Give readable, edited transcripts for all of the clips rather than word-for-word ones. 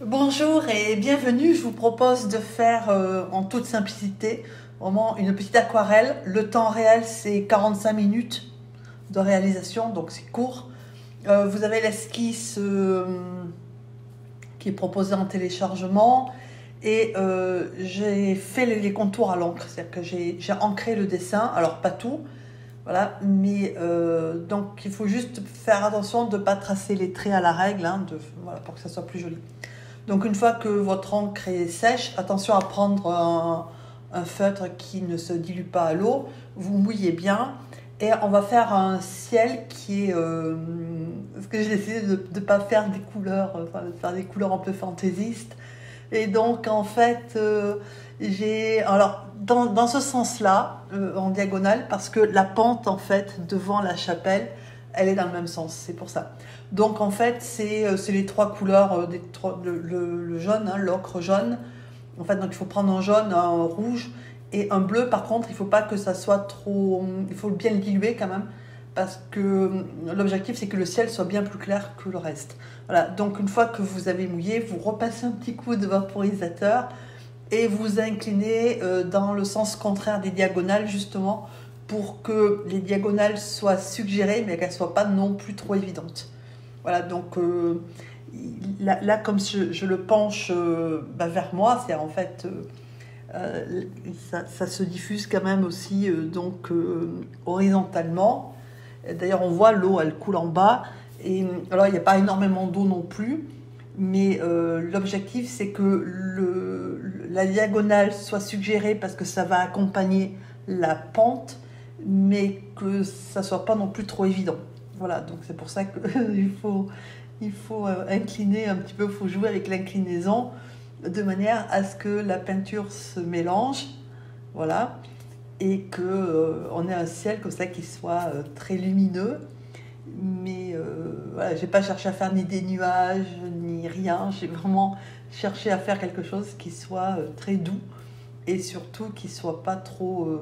Bonjour et bienvenue. Je vous propose de faire en toute simplicité vraiment une petite aquarelle. Le temps réel, c'est 45 minutes de réalisation, donc c'est court. Vous avez l'esquisse qui est proposée en téléchargement et j'ai fait les contours à l'encre, c'est-à-dire que j'ai ancré le dessin, alors pas tout, voilà, mais donc il faut juste faire attention de ne pas tracer les traits à la règle, hein, voilà, pour que ça soit plus joli. Donc une fois que votre encre est sèche, attention à prendre un feutre qui ne se dilue pas à l'eau, vous mouillez bien et on va faire un ciel qui est... parce que j'ai essayé de ne pas faire des couleurs, enfin de faire des couleurs un peu fantaisistes. Et donc en fait, j'ai... Alors dans ce sens-là, en diagonale, parce que la pente en fait devant la chapelle, elle est dans le même sens, c'est pour ça. Donc en fait, c'est les trois couleurs, le jaune, hein, l'ocre jaune. En fait, donc il faut prendre un jaune, un rouge et un bleu. Par contre, il ne faut pas que ça soit trop... Il faut bien le diluer quand même, parce que l'objectif, c'est que le ciel soit bien plus clair que le reste. Voilà, donc une fois que vous avez mouillé, vous repassez un petit coup de vaporisateur et vous inclinez dans le sens contraire des diagonales, justement, pour que les diagonales soient suggérées, mais qu'elles ne soient pas non plus trop évidentes. Voilà, donc là, comme je le penche vers moi, c'est en fait, ça se diffuse quand même aussi horizontalement. D'ailleurs, on voit l'eau, elle coule en bas. Et alors, il n'y a pas énormément d'eau non plus, mais l'objectif, c'est que la diagonale soit suggérée parce que ça va accompagner la pente, mais que ça ne soit pas non plus trop évident. Voilà, donc c'est pour ça qu'il faut incliner un petit peu, il faut jouer avec l'inclinaison de manière à ce que la peinture se mélange, voilà, et qu'on ait un ciel comme ça qui soit très lumineux. Mais voilà, j'ai pas cherché à faire ni des nuages, ni rien, j'ai vraiment cherché à faire quelque chose qui soit très doux et surtout qui soit pas trop...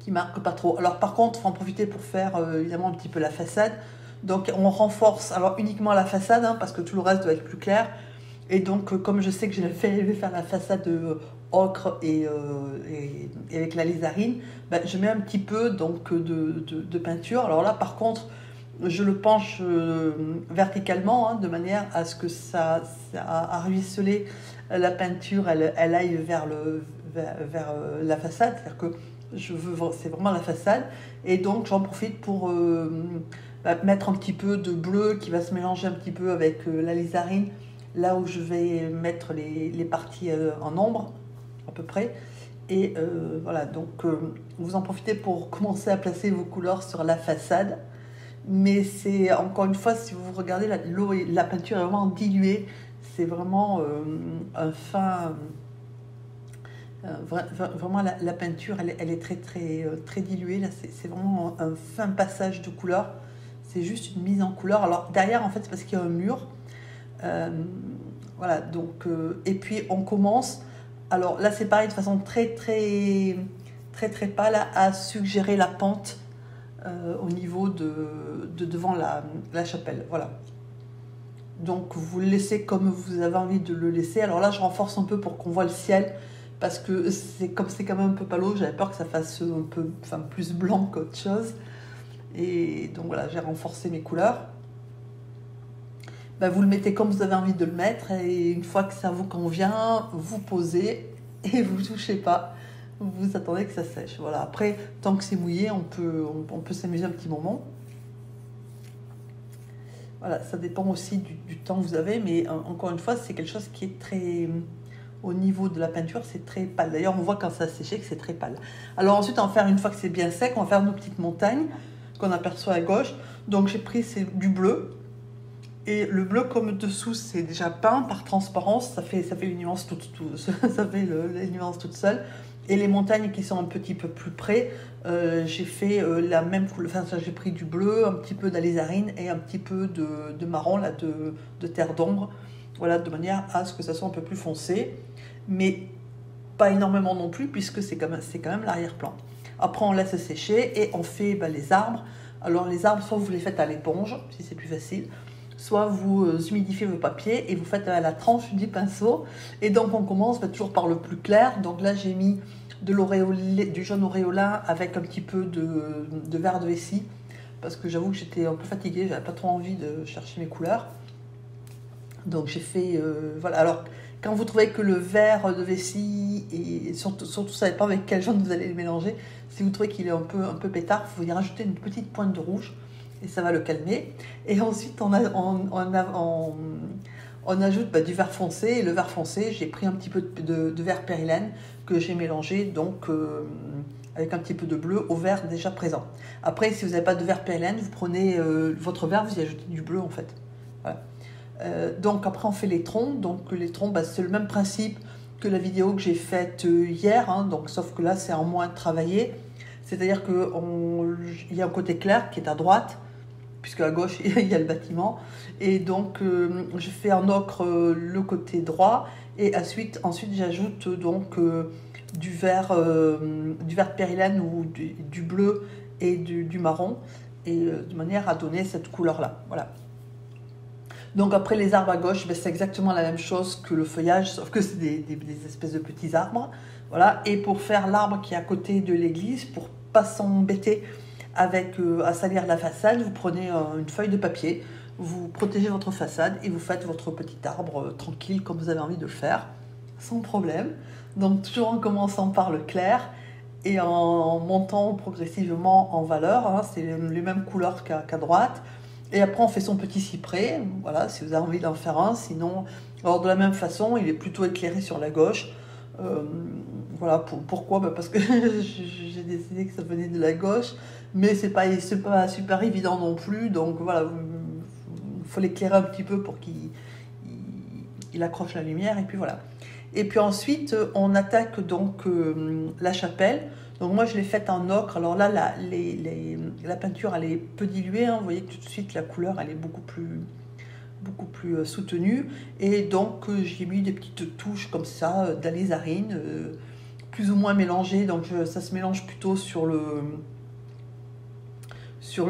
qui marque pas trop. Alors par contre, il faut en profiter pour faire évidemment un petit peu la façade. Donc on renforce alors uniquement la façade, hein, parce que tout le reste doit être plus clair. Et donc comme je sais que je vais faire la façade ocre et avec la lisarine, ben, je mets un petit peu donc, de peinture. Alors là par contre, je le penche verticalement, hein, de manière à ce que ça a ruisselé la peinture, elle aille vers la façade. C'est-à-dire que c'est vraiment la façade, et donc j'en profite pour mettre un petit peu de bleu qui va se mélanger un petit peu avec la lisarine, là où je vais mettre les parties en ombre à peu près. Et voilà, donc vous en profitez pour commencer à placer vos couleurs sur la façade, mais c'est encore une fois, si vous regardez, l'eau et la peinture est vraiment diluée, c'est vraiment un fin... vraiment la peinture, elle est très diluée. Là, c'est vraiment un fin passage de couleur. C'est juste une mise en couleur. Alors derrière, en fait, c'est parce qu'il y a un mur. Voilà, donc et puis on commence. Alors là, c'est pareil, de façon très pâle, à suggérer la pente au niveau de devant la chapelle. Voilà. Donc vous le laissez comme vous avez envie de le laisser. Alors là, je renforce un peu pour qu'on voit le ciel, parce que comme c'est quand même un peu palo, j'avais peur que ça fasse un peu, enfin, plus blanc qu'autre chose. Et donc voilà, j'ai renforcé mes couleurs. Ben, vous le mettez comme vous avez envie de le mettre, et une fois que ça vous convient, vous posez et vous ne touchez pas. Vous attendez que ça sèche. Voilà. Après, tant que c'est mouillé, on peut s'amuser un petit moment. Voilà, ça dépend aussi du temps que vous avez, mais encore une fois, c'est quelque chose qui est très... Au niveau de la peinture, c'est très pâle. D'ailleurs, on voit quand ça a séché que c'est très pâle. Alors ensuite, on va faire, une fois que c'est bien sec, on va faire nos petites montagnes qu'on aperçoit à gauche. Donc j'ai pris du bleu. Et le bleu, comme dessous, c'est déjà peint par transparence, ça fait les nuances ça fait les nuances toutes seules. Et les montagnes qui sont un petit peu plus près, j'ai fait la même couleur. Enfin, j'ai pris du bleu, un petit peu d'alizarine et un petit peu de marron, là, de terre d'ombre. Voilà, de manière à ce que ça soit un peu plus foncé, mais pas énormément non plus, puisque c'est quand même l'arrière-plan. Après, on laisse sécher et on fait les arbres. Alors, les arbres, soit vous les faites à l'éponge, si c'est plus facile, soit vous humidifiez vos papiers et vous faites à la tranche du pinceau. Et donc on commence toujours par le plus clair. Donc là j'ai mis du jaune auréolin avec un petit peu de vert de vessie, parce que j'avoue que j'étais un peu fatiguée, j'avais pas trop envie de chercher mes couleurs. Donc j'ai fait, voilà. Alors quand vous trouvez que le vert de vessie, et surtout ça dépend avec quel jaune vous allez le mélanger, si vous trouvez qu'il est un peu pétard, vous y rajouter une petite pointe de rouge et ça va le calmer. Et ensuite on ajoute du vert foncé, et le vert foncé, j'ai pris un petit peu de vert périlène que j'ai mélangé donc avec un petit peu de bleu au vert déjà présent. Après, si vous n'avez pas de vert périlène, vous prenez votre vert, vous y ajoutez du bleu en fait. Voilà. Donc après on fait les troncs. Donc les troncs, c'est le même principe que la vidéo que j'ai faite hier, hein, donc, sauf que là c'est en moins travaillé. C'est-à-dire qu'il y a un côté clair qui est à droite, puisque à gauche il y a le bâtiment, et donc je fais en ocre le côté droit, et ensuite j'ajoute donc du vert périlène ou du bleu et du marron, et de manière à donner cette couleur là. Voilà. Donc après les arbres à gauche, c'est exactement la même chose que le feuillage, sauf que c'est des espèces de petits arbres. Voilà. Et pour faire l'arbre qui est à côté de l'église, pour pas s'embêter avec à salir la façade, vous prenez une feuille de papier, vous protégez votre façade et vous faites votre petit arbre tranquille comme vous avez envie de le faire, sans problème. Donc toujours en commençant par le clair et en montant progressivement en valeur, hein, c'est les mêmes couleurs qu'à droite. Et après on fait son petit cyprès, voilà, si vous avez envie d'en faire un. Sinon, alors de la même façon, il est plutôt éclairé sur la gauche. Voilà, pourquoi parce que j'ai décidé que ça venait de la gauche, mais c'est pas super évident non plus, donc voilà, il faut l'éclairer un petit peu pour qu'il accroche la lumière, et puis voilà. Et puis ensuite on attaque donc la chapelle. Donc moi je l'ai faite en ocre. Alors là la peinture elle est peu diluée, hein. Vous voyez que tout de suite la couleur elle est beaucoup plus soutenue, et donc j'ai mis des petites touches comme ça d'alizarine plus ou moins mélangées. Donc ça se mélange plutôt sur le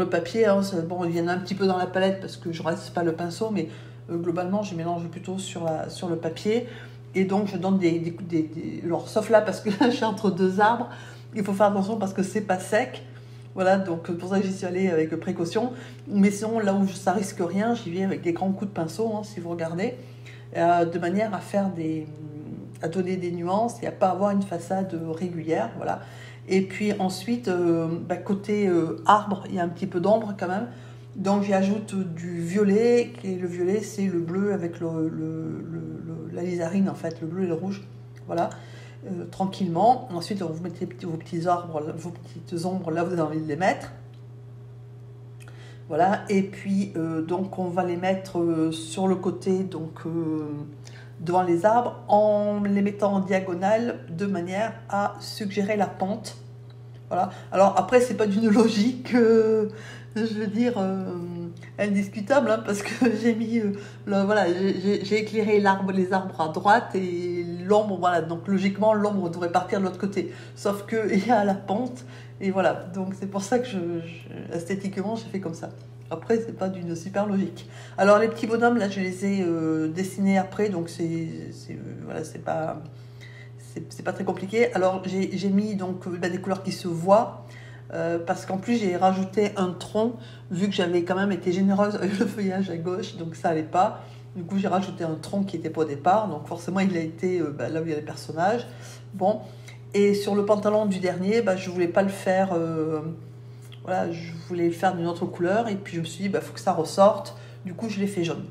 papier, hein. Bon, il y en a un petit peu dans la palette parce que je ne reste pas le pinceau, mais globalement je mélange plutôt sur le papier. Et donc je donne alors sauf là parce que là je suis entre deux arbres, il faut faire attention parce que c'est pas sec. Voilà, donc pour ça que j'y suis allée avec précaution. Mais sinon, là où ça risque rien, j'y vais avec des grands coups de pinceau, hein, si vous regardez, de manière à donner des nuances et à pas avoir une façade régulière. Voilà. Et puis ensuite, côté arbre, il y a un petit peu d'ombre quand même. Donc j'y ajoute du violet, et le violet c'est le bleu avec l'alizarine en fait, le bleu et le rouge. Voilà. Tranquillement. Ensuite, vous mettez vos petits arbres, vos petites ombres là où vous avez envie de les mettre. Voilà. Et puis, donc, on va les mettre sur le côté, donc devant les arbres, en les mettant en diagonale de manière à suggérer la pente. Voilà. Alors après, c'est pas d'une logique, je veux dire, indiscutable, hein, parce que j'ai mis, voilà, j'ai éclairé les arbres à droite et l'ombre, voilà. Donc logiquement, l'ombre devrait partir de l'autre côté. Sauf que il y a la pente, et voilà. Donc c'est pour ça que esthétiquement, j'ai fait comme ça. Après, c'est pas d'une super logique. Alors les petits bonhommes, là, je les ai dessinés après, donc voilà, c'est pas très compliqué. Alors j'ai mis donc des couleurs qui se voient, parce qu'en plus j'ai rajouté un tronc, vu que j'avais quand même été généreuse avec le feuillage à gauche, donc ça allait pas. Du coup j'ai rajouté un tronc qui était pas au départ, donc forcément il a été là où il y a les personnages. Bon, et sur le pantalon du dernier, je voulais pas le faire, voilà, je voulais le faire d'une autre couleur, et puis je me suis dit faut que ça ressorte. Du coup je l'ai fait jaune.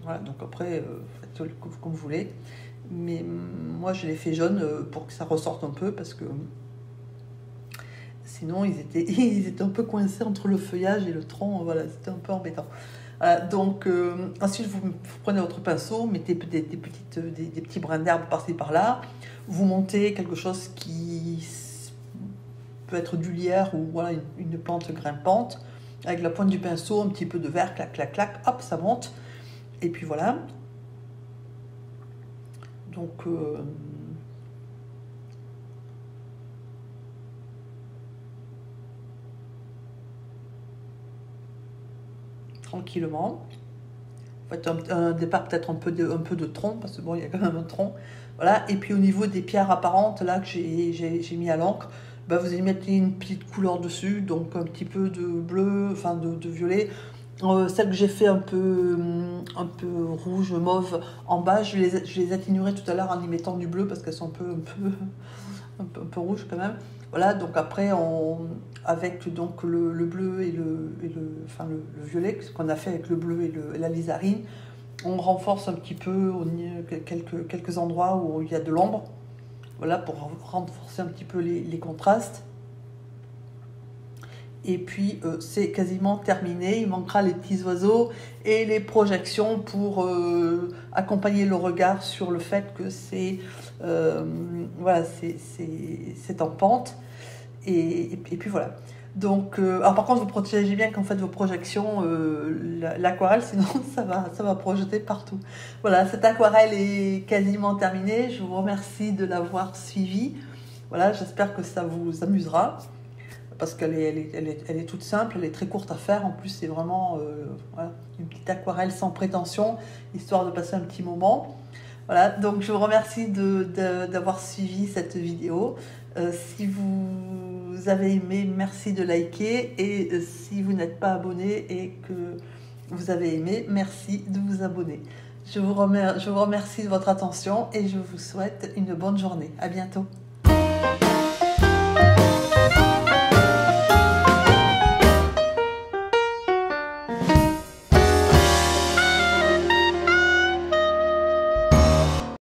Voilà, donc après faites comme vous voulez. Mais moi je l'ai fait jaune pour que ça ressorte un peu, parce que sinon ils étaient un peu coincés entre le feuillage et le tronc. Voilà, c'était un peu embêtant. Voilà, donc ensuite vous prenez votre pinceau, mettez des petits brins d'herbe par-ci par-là, vous montez quelque chose qui peut être du lierre ou voilà, une plante grimpante, avec la pointe du pinceau, un petit peu de vert, clac clac clac, hop, ça monte, et puis voilà. Donc, tranquillement. En fait, un départ peut-être un peu de tronc, parce que bon, il y a quand même un tronc. Voilà. Et puis au niveau des pierres apparentes, là que j'ai mis à l'encre, bah, vous y mettez une petite couleur dessus, donc un petit peu de bleu, enfin de violet. Celles que j'ai fait un peu rouge, mauve en bas, je les atténuerai tout à l'heure en y mettant du bleu parce qu'elles sont un peu rouges quand même. Voilà, donc après, avec donc le bleu et enfin le violet, ce qu'on a fait avec le bleu et l'alizarine, on renforce un petit peu quelques endroits où il y a de l'ombre. Voilà, pour renforcer un petit peu les contrastes. Et puis c'est quasiment terminé, il manquera les petits oiseaux et les projections pour accompagner le regard sur le fait que voilà, c'est en pente. Et puis voilà. Donc, alors par contre, vous protégez bien quand vous faites vos projections l'aquarelle, sinon ça va projeter partout. Voilà, cette aquarelle est quasiment terminée. Je vous remercie de l'avoir suivie. Voilà, j'espère que ça vous amusera parce qu'elle est toute simple, elle est très courte à faire. En plus, c'est vraiment voilà, une petite aquarelle sans prétention, histoire de passer un petit moment. Voilà, donc je vous remercie d'avoir suivi cette vidéo. Si vous avez aimé, merci de liker. Et si vous n'êtes pas abonné et que vous avez aimé, merci de vous abonner. Je vous remercie de votre attention et je vous souhaite une bonne journée. À bientôt.